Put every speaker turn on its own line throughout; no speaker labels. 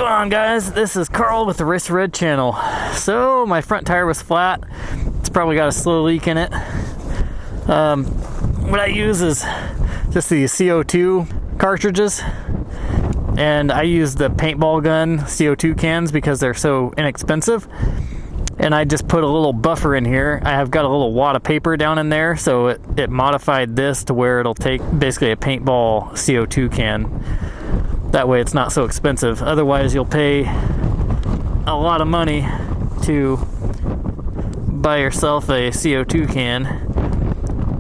going on, guys? This is Carl with the RacerRed channel. So my front tire was flat. It's probably got a slow leak in it. What I use is just the CO2 cartridges, and I use the paintball gun CO2 cans because they're so inexpensive. And I just put a little buffer in here. I have got a little wad of paper down in there, so it modified this to where it'll take basically a paintball CO2 can. That way it's not so expensive. Otherwise you'll pay a lot of money to buy yourself a CO2 can.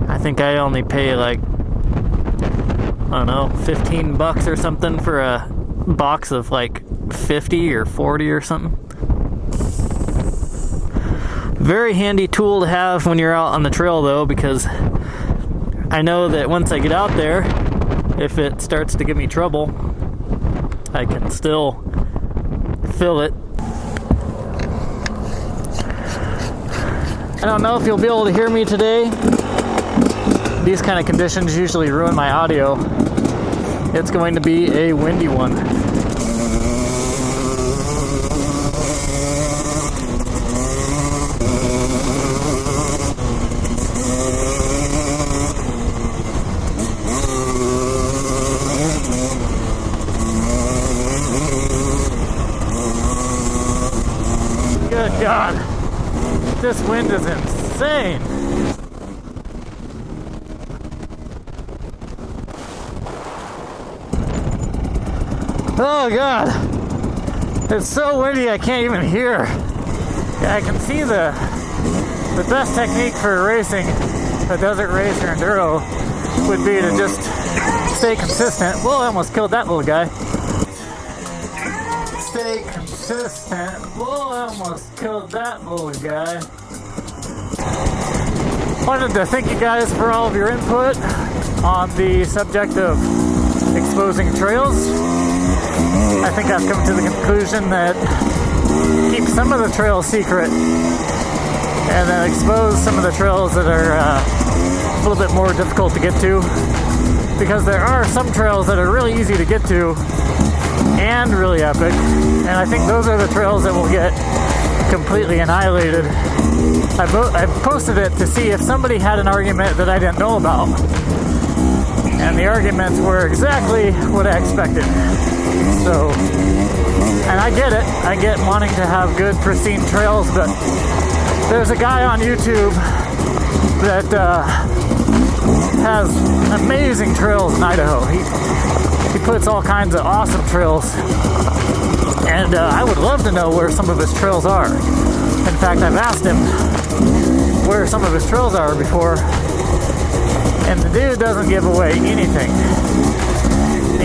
I think I only pay like, I don't know, 15 bucks or something for a box of like 50 or 40 or something. Very handy tool to have when you're out on the trail though, because I know that once I get out there, if it starts to give me trouble, I can still fill it. I don't know if you'll be able to hear me today. These kind of conditions usually ruin my audio. It's going to be a windy one. Good God, this wind is insane. Oh God, it's so windy I can't even hear. I can see the best technique for racing a desert race or enduro would be to just stay consistent. Well, I almost killed that little guy. Stay consistent. Whoa, I almost killed that little guy. Wanted to thank you guys for all of your input on the subject of exposing trails. I think I've come to the conclusion that keep some of the trails secret and then expose some of the trails that are a little bit more difficult to get to, because there are some trails that are really easy to get to and really epic, and I think those are the trails that will get completely annihilated. I posted it to see if somebody had an argument that I didn't know about, and the arguments were exactly what I expected. So, and I get it, I get wanting to have good pristine trails, but there's a guy on YouTube that has amazing trails in Idaho. He puts all kinds of awesome trails, and I would love to know where some of his trails are. In fact, I've asked him where some of his trails are before, and the dude doesn't give away anything.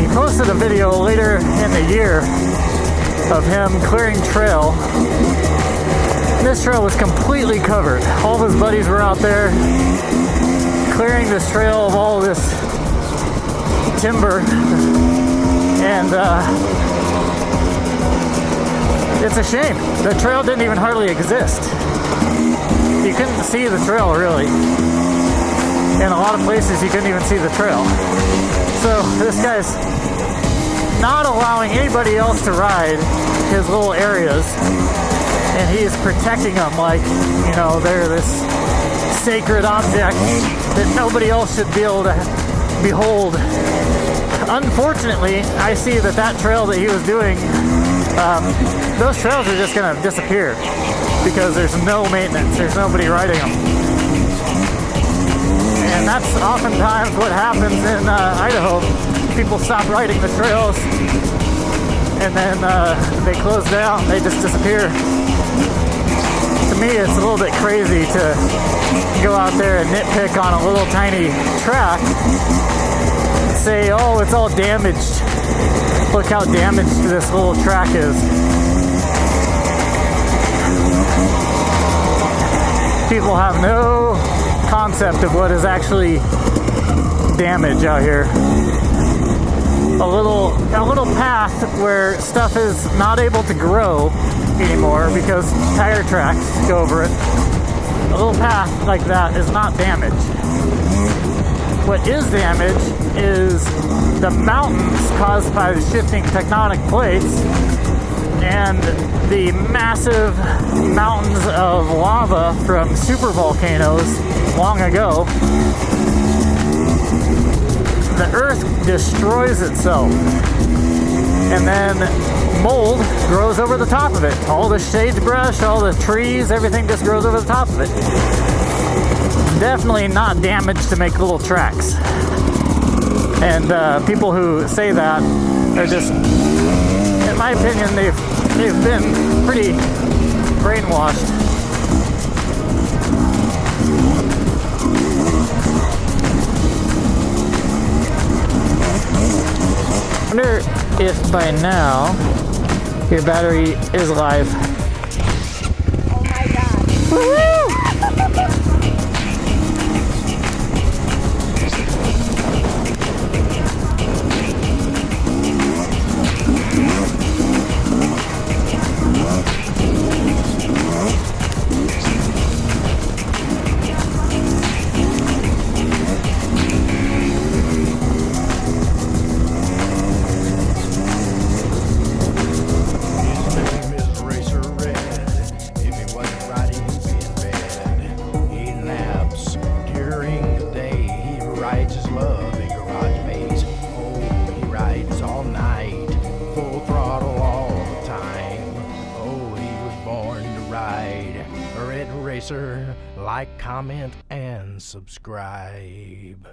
He posted a video later in the year of him clearing trail. This trail was completely covered. All of his buddies were out there clearing this trail of all this timber, and it's a shame. The trail didn't even hardly exist. You couldn't see the trail really. In a lot of places you couldn't even see the trail. So this guy's not allowing anybody else to ride his little areas, and he's protecting them like, you know, they're this sacred object that nobody else should be able to behold. Unfortunately, I see that trail that he was doing, those trails are just going to disappear because there's no maintenance, there's nobody riding them. And that's oftentimes what happens in Idaho. People stop riding the trails, and then they close down, they just disappear. To me, it's a little bit crazy to go out there and nitpick on a little tiny track and say, oh, it's all damaged. Look how damaged this little track is. People have no concept of what is actually damage out here. A little path where stuff is not able to grow anymore because tire tracks go over it. A little path like that is not damage. What is damage is the mountains caused by the shifting tectonic plates and the massive mountains of lava from super volcanoes long ago, the earth destroys itself, and then mold grows over the top of it. All the sagebrush, all the trees, everything just grows over the top of it. Definitely not damaged to make little tracks. And people who say that are just, in my opinion, they've been pretty brainwashed. I wonder if by now your battery is live.
Oh my god.
Woohoo!
Like, comment, and subscribe.